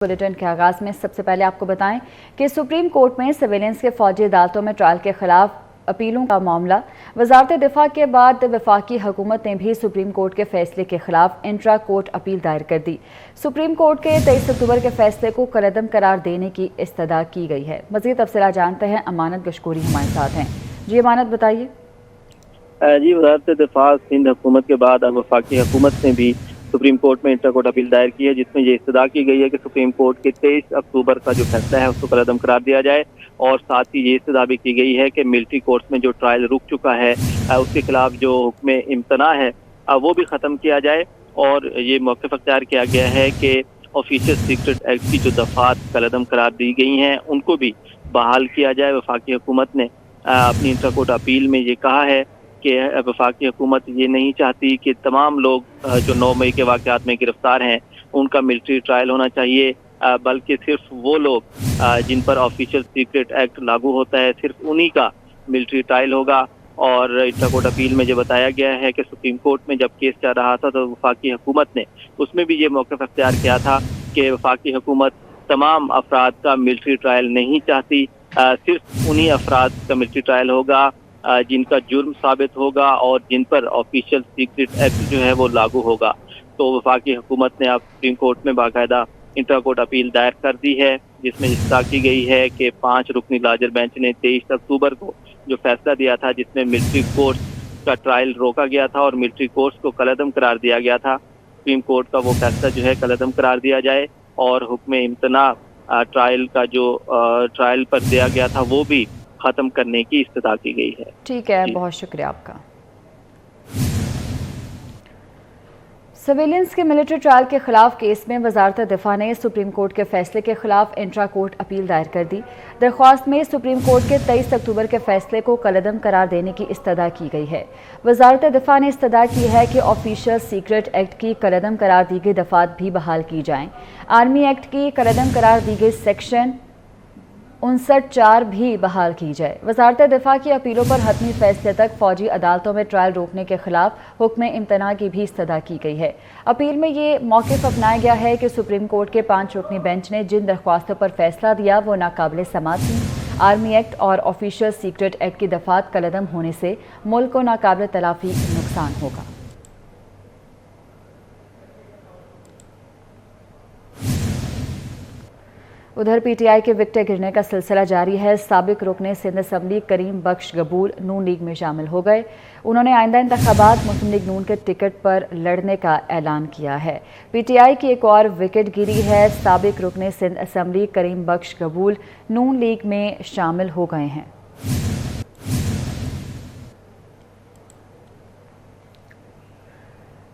Bulletin के आगाज में सबसे पहले आपको बताएं कि सुप्रीम कोर्ट में सर्विलेंस के फौजी अदालतों में ट्रायल के खिलाफ अपीलों का मामला। वजारत दिफा के बाद वफाकी हुकूमत ने भी सुप्रीम कोर्ट के फैसले के खिलाफ इंट्रा कोर्ट अपील दायर कर दी। सुप्रीम कोर्ट के 23 अक्टूबर के फैसले को कलअदम करार देने की इस्तदा की गई है। मजीद तफसीलात जानते हैं, अमानत गशकोरी हमारे साथ हैं। जी अमानत, बताइए। जी, वजारत दिफा सिंध हुकूमत के बाद अब वफाकी हुकूमत ने भी सुप्रीम कोर्ट में इंटर कोर्ट अपील दायर की है, जिसमें ये इस्तदा की गई है कि सुप्रीम कोर्ट के 23 अक्टूबर का जो फैसला है उसको कलअदम करार दिया जाए। और साथ ही ये इस्तदा भी की गई है कि मिलिट्री कोर्ट्स में जो ट्रायल रुक चुका है उसके खिलाफ जो हुक्म इम्तना है वो भी ख़त्म किया जाए। और ये मौक़िफ़ अख्तियार किया गया है कि ऑफिशियल सीक्रेट एक्ट की जो दफ़ात कलअदम करार दी गई हैं उनको भी बहाल किया जाए। वफाकी हुकूमत ने अपनी इंटर कोर्ट अपील में ये कहा है कि वफाकी हुकूमत ये नहीं चाहती कि तमाम लोग जो 9 मई के वाक़यात में गिरफ्तार हैं उनका मिलिट्री ट्रायल होना चाहिए, बल्कि सिर्फ वो लोग जिन पर ऑफिशियल सीक्रेट एक्ट लागू होता है सिर्फ उन्हीं का मिलिट्री ट्रायल होगा। और इंटर कोर्ट अपील में जो बताया गया है कि सुप्रीम कोर्ट में जब केस चल रहा था तो वफाकी हुकूमत ने उसमें भी ये मौक़िफ़ अख्तियार किया था कि वफाकी हुकूमत तमाम अफराद का मिलिट्री ट्रायल नहीं चाहती, सिर्फ उन्हीं अफराद का मिलिट्री ट्रायल होगा जिनका जुर्म साबित होगा और जिन पर ऑफिशियल सीक्रेट एक्ट जो है वो लागू होगा। तो वफाकी हुकूमत ने अब सुप्रीम कोर्ट में बाकायदा इंटर कोर्ट अपील दायर कर दी है, जिसमें इस्तदा की गई है कि 5 रुकनी लार्जर बेंच ने 23 अक्टूबर को जो फैसला दिया था जिसमें मिलिट्री कोर्स का ट्रायल रोका गया था और मिलिट्री कोर्स को कलअदम करार दिया गया था, सुप्रीम कोर्ट का वो फैसला जो है कलअदम करार दिया जाए और हुक्म इम्तना ट्रायल का जो ट्रायल पर दिया गया था वो भी ख़त्म करने की इस्तदा की गई है। ठीक है, बहुत शुक्रिया आपका। सर्विलेंस के मिलिट्री ट्रायल के खिलाफ केस में वजारत दिफा ने सुप्रीम कोर्ट के फैसले के खिलाफ इंट्रा कोर्ट अपील दायर कर दी। दरख्वास्त में सुप्रीम कोर्ट के 23 अक्टूबर के फैसले को कलअदम करार देने की इस्तदा की गई है। वजारत दिफा ने इस्तदा की है कि ऑफिशियल सीक्रेट एक्ट की कलअदम करार दी गई दफात भी बहाल की जाएं। आर्मी एक्ट की कलअदम करार दी गई सेक्शन 59(4) भी बहाल की जाए। वजारत दिफा की अपीलों पर हतमी फैसले तक फौजी अदालतों में ट्रायल रोकने के खिलाफ हुक्म इम्तना की भी इस्तदा की गई है। अपील में ये मौक़िफ़ अपनाया गया है कि सुप्रीम कोर्ट के 5 रुकनी बेंच ने जिन दरख्वास्तों पर फैसला दिया वो नाकाबिल समाअत थी। आर्मी एक्ट और ऑफिशियल सीक्रेट एक्ट की दफात कलअदम होने से मुल्क को नाकाबिल तलाफी नुकसान होगा। उधर पीटीआई के विकटें गिरने का सिलसिला जारी है। साबिक रुकने सिंध असम्बली करीम बख्श गबूल नून लीग में शामिल हो गए। उन्होंने आइंदा इंतखाबात मुस्लिम लीग नून के टिकट पर लड़ने का ऐलान किया है। पीटीआई की एक और विकेट गिरी है। साबिक रुकने सिंध असम्बली करीम बख्श गबूल नून लीग में शामिल हो गए हैं।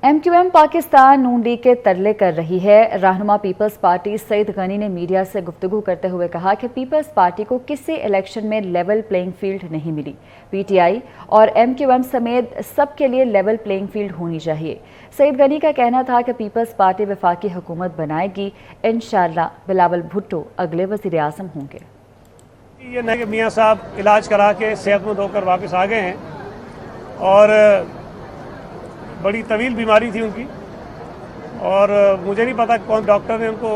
MQM पाकिस्तान नून लीग के तरले कर रही है। रहनुमा पीपल्स पार्टी सईद गनी ने मीडिया से गुफ्तगू करते हुए कहा कि पीपल्स पार्टी को किसी इलेक्शन में लेवल प्लेइंग फील्ड नहीं मिली। पीटीआई और MQM समेत सबके लिए लेवल प्लेइंग फील्ड होनी चाहिए। सईद गनी का कहना था कि पीपल्स पार्टी वफाकी हुकूमत बनाएगी, इंशाअल्लाह बिलावल भुट्टो अगले वज़ीर आज़म होंगे। ये नहीं कि मियाँ साहब इलाज करा के सेहतमंद होकर वापस आ गए हैं और बड़ी तवील बीमारी थी उनकी और मुझे नहीं पता कौन डॉक्टर ने उनको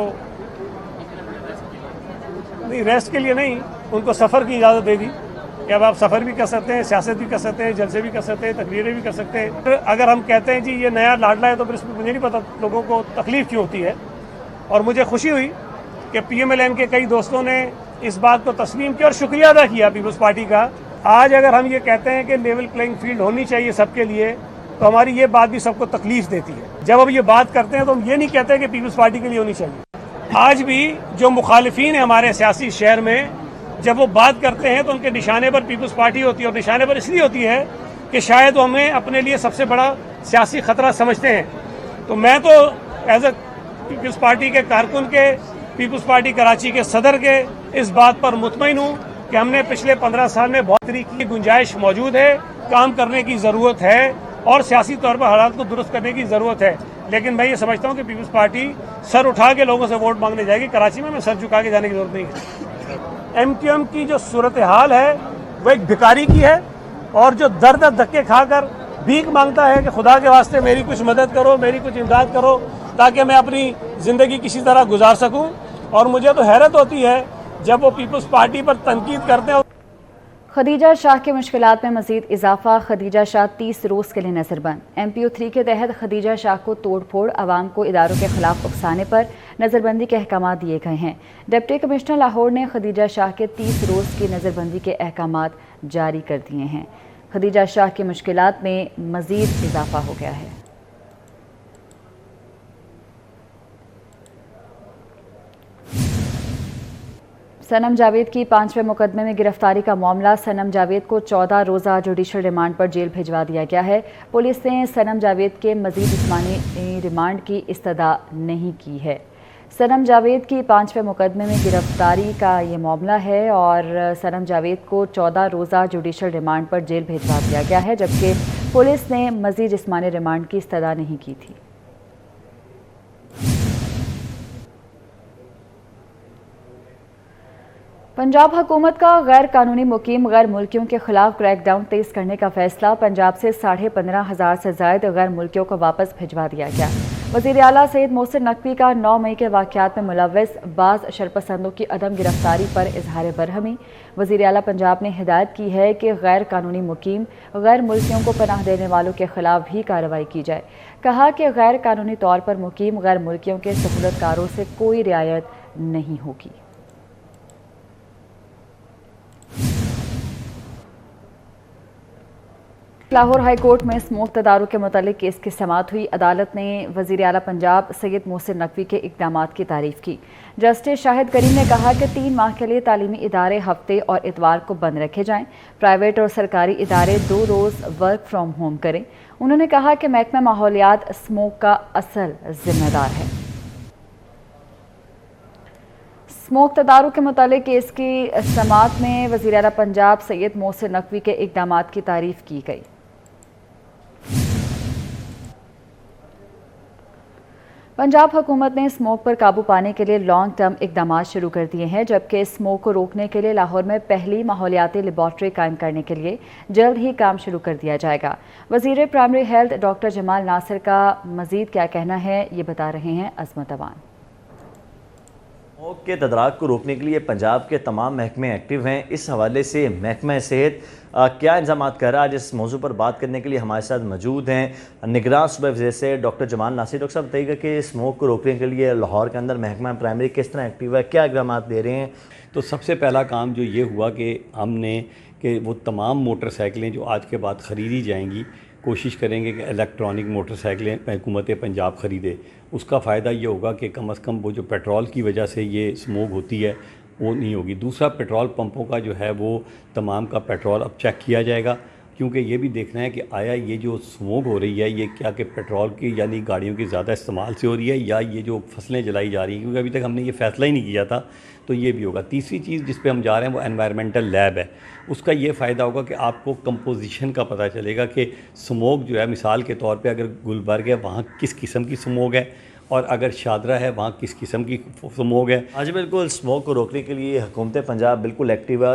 नहीं रेस्ट के लिए नहीं, उनको सफ़र की इजाज़त दे दी कि अब आप सफ़र भी कर सकते हैं, सियासत भी कर सकते हैं, जलसे भी कर सकते हैं, तकरीरें भी कर सकते हैं। तो अगर हम कहते हैं जी ये नया लाडला है तो फिर इसमें मुझे नहीं पता लोगों को तकलीफ़ क्यों होती है। और मुझे खुशी हुई कि PMLN के कई दोस्तों ने इस बात को तस्लीम किया और शुक्रिया अदा किया पीपल्स पार्टी का। आज अगर हम ये कहते हैं कि लेवल प्लेइंग फील्ड होनी चाहिए सबके लिए तो हमारी ये बात भी सबको तकलीफ देती है। जब हम ये बात करते हैं तो हम ये नहीं कहते कि पीपल्स पार्टी के लिए होनी चाहिए। आज भी जो मुखालिफिन है हमारे सियासी शहर में, जब वो बात करते हैं तो उनके निशाने पर पीपल्स पार्टी होती है और निशाने पर इसलिए होती है कि शायद वो हमें अपने लिए सबसे बड़ा सियासी खतरा समझते हैं। तो मैं तो एज ए पीपल्स पार्टी के कारकुन के, पीपल्स पार्टी कराची के सदर के इस बात पर मुतमईन हूँ कि हमने पिछले 15 साल में बहुत तरीके की गुंजाइश मौजूद है, काम करने की ज़रूरत है और सियासी तौर पर हालात को दुरुस्त करने की ज़रूरत है। लेकिन मैं ये समझता हूँ कि पीपल्स पार्टी सर उठा के लोगों से वोट मांगने जाएगी। कराची में सर झुका के जाने की ज़रूरत नहीं है। MQM की जो सूरत हाल है वो एक भिखारी की है और जो दर्द धक्के खाकर भीख मांगता है कि खुदा के वास्ते मेरी कुछ मदद करो, मेरी कुछ इमदाद करो ताकि मैं अपनी ज़िंदगी किसी तरह गुजार सकूँ। اور مجھے تو حیرت ہوتی ہے جب وہ پیپلز پارٹی پر تنقید کرتے ہیں. خدیجہ شاہ کی مشکلات میں مزید اضافہ. خدیجہ شاہ 30 روز کے لیے نظر بند. MPO3 کے تحت خدیجہ شاہ کو توڑ پھوڑ، عوام کو اداروں کے خلاف اکسانے پر نظر بندی کے احکامات دیے گئے ہیں. ڈپٹی کمشنر لاہور نے خدیجہ شاہ کے 30 روز کی نظر بندی کے احکامات جاری کر دیے ہیں. خدیجہ شاہ کی مشکلات میں مزید اضافہ ہو گیا ہے. سنم جاوید کی 5ویں مقدمے میں گرفتاری کا معاملہ. سنم جاوید کو 14 روزہ جوڈیشل ریمانڈ پر جیل بھجوا دیا گیا ہے. پولیس نے سنم جاوید کے مزید جسمانی ریمانڈ کی استدعا نہیں کی ہے. سنم جاوید کی 5ویں مقدمے میں گرفتاری کا یہ معاملہ ہے اور سنم جاوید کو 14 روزہ جوڈیشل ریمانڈ پر جیل بھجوا دیا گیا ہے، جبکہ پولیس نے مزید جسمانی ریمانڈ کی استدعا نہیں کی تھی. پنجاب حکومت کا غیر قانونی مقیم غیر ملکیوں کے خلاف کریک ڈاؤن تیز کرنے کا فیصلہ. پنجاب سے 15,500 سے زائد غیر ملکیوں کو واپس بھجوا دیا گیا. وزیر اعلیٰ سید محسن نقوی کا 9 مئی کے واقعات میں ملوث بعض شرپسندوں کی عدم گرفتاری پر اظہار برہمی. وزیر اعلیٰ پنجاب نے ہدایت کی ہے کہ غیر قانونی مقیم غیر ملکیوں کو پناہ دینے والوں کے خلاف بھی کارروائی کی جائے. کہا کہ غیر قانونی طور پر مقیم غیر ملکیوں کے سہولت کاروں سے کوئی رعایت نہیں ہوگی. لاہور ہائی کورٹ میں اسموک تدارک کے متعلق کیس کی سماعت ہوئی. عدالت نے وزیر اعلیٰ پنجاب سید محسن نقوی کے اقدامات کی تعریف کی. جسٹس شاہد کریم نے کہا کہ 3 ماہ کے لیے تعلیمی ادارے ہفتے اور اتوار کو بند رکھے جائیں. پرائیویٹ اور سرکاری ادارے 2 روز ورک فرام ہوم کریں. انہوں نے کہا کہ محکمہ ماحولیات اسموک کا اصل ذمہ دار ہے. اسموک تدارک کے متعلق کیس کی سماعت میں وزیر اعلیٰ پنجاب سید محسن نقوی کے اقدامات کی تعریف کی گئی. پنجاب حکومت نے اسموک پر قابو پانے کے لیے لانگ ٹرم اقدامات شروع کر دیے ہیں، جبکہ اسموک کو روکنے کے لیے لاہور میں پہلی ماحولیاتی لیبارٹری قائم کرنے کے لیے جلد ہی کام شروع کر دیا جائے گا. وزیر پرائمری ہیلتھ ڈاکٹر جمال ناصر کا مزید کیا کہنا ہے، یہ بتا رہے ہیں عظمت اوان. اسموک کے تدارک کو روکنے کے لیے پنجاب کے تمام محکمے ایکٹیو ہیں. اس حوالے سے محکمہ صحت کیا انتظامات کر رہا ہے، آج اس موضوع پر بات کرنے کے لیے ہمارے ساتھ موجود ہیں نگراں صوبہ وزیر سے ڈاکٹر جمال ناصر. ڈاکٹر صاحب بتائیے گا کہ اسموک کو روکنے کے لیے لاہور کے اندر محکمہ پرائمری کس طرح ایکٹیو ہے، کیا اقدامات دے رہے ہیں؟ تو سب سے پہلا کام جو یہ ہوا کہ ہم نے کہ وہ تمام موٹر سائیکلیں جو آج کے بعد خریدی جائیں گی، کوشش کریں گے کہ الیکٹرانک موٹر سائیکلیں حکومت پنجاب خریدے. اس کا فائدہ یہ ہوگا کہ کم از کم وہ جو پیٹرول کی وجہ سے یہ اسموک ہوتی ہے وہ نہیں ہوگی. دوسرا، پیٹرول پمپوں کا جو ہے وہ تمام کا پیٹرول اب چیک کیا جائے گا، کیونکہ یہ بھی دیکھنا ہے کہ آیا یہ جو اسموک ہو رہی ہے یہ کیا کہ پیٹرول کی یعنی گاڑیوں کی زیادہ استعمال سے ہو رہی ہے یا یہ جو فصلیں جلائی جا رہی ہیں، کیونکہ ابھی تک ہم نے یہ فیصلہ ہی نہیں کیا تھا. تو یہ بھی ہوگا. تیسری چیز جس پہ ہم جا رہے ہیں وہ انوائرمنٹل لیب ہے. اس کا یہ فائدہ ہوگا کہ آپ کو کمپوزیشن کا پتہ چلے گا کہ اسموک جو ہے مثال کے طور پہ اگر گلبرگ ہے وہاں کس قسم کی اسموک ہے اور اگر شادرہ ہے وہاں کس قسم کی اسموک ہے. آج بالکل اسموک کو روکنے کے لیے حکومت پنجاب بالکل ایکٹیو ہے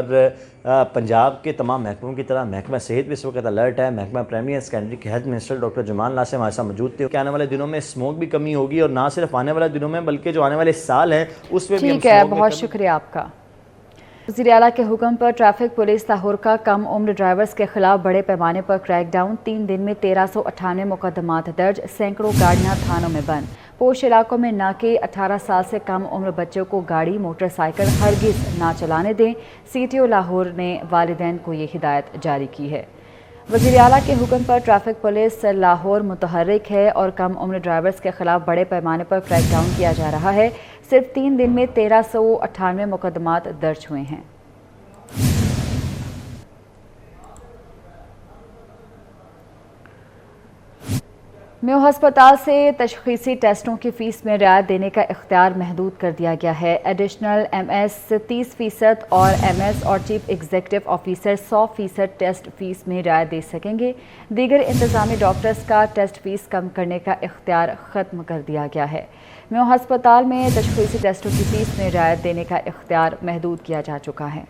اور پنجاب کے تمام محکموں کی طرح محکمہ صحت بھی اس وقت الرٹ ہے. محکمہ پرائمری اینڈ سیکنڈری کے ہیلتھ منسٹر ڈاکٹر جمال ناصر ہمارے ساتھ موجود تھے کہ آنے والے دنوں میں اسموک بھی کمی ہوگی اور نہ صرف آنے والے دنوں میں بلکہ جو آنے والے سال ہیں اس میں بھی. ٹھیک ہے، بہت شکریہ آپ کا. وزیر اعلیٰ کے حکم پر ٹریفک پولیس لاہور کا کم عمر ڈرائیورز کے خلاف بڑے پیمانے پر کریک ڈاؤن. 3 دن میں 1398 مقدمات درج، سینکڑوں گاڑیاں تھانوں میں بند. پوش علاقوں میں ناکے. 18 سال سے کم عمر بچوں کو گاڑی موٹر سائیکل ہرگز نہ چلانے دیں. CTO لاہور نے والدین کو یہ ہدایت جاری کی ہے. وزیر اعلیٰ کے حکم پر ٹریفک پولیس لاہور متحرک ہے اور کم عمر ڈرائیورز کے خلاف بڑے پیمانے پر کریک ڈاؤن کیا جا رہا ہے. صرف 3 دن میں 1398 مقدمات درج ہوئے ہیں. میو ہسپتال سے تشخیصی ٹیسٹوں کی فیس میں رعایت دینے کا اختیار محدود کر دیا گیا ہے. ایڈیشنل MS 30% اور MS اور chief executive officer 100% test fees میں رعایت دے سکیں گے. دیگر انتظامی ڈاکٹرز کا ٹیسٹ فیس کم کرنے کا اختیار ختم کر دیا گیا ہے. میو ہسپتال میں تشخیصی ٹیسٹوں کی فیس میں رعایت دینے کا اختیار محدود کیا جا چکا ہے.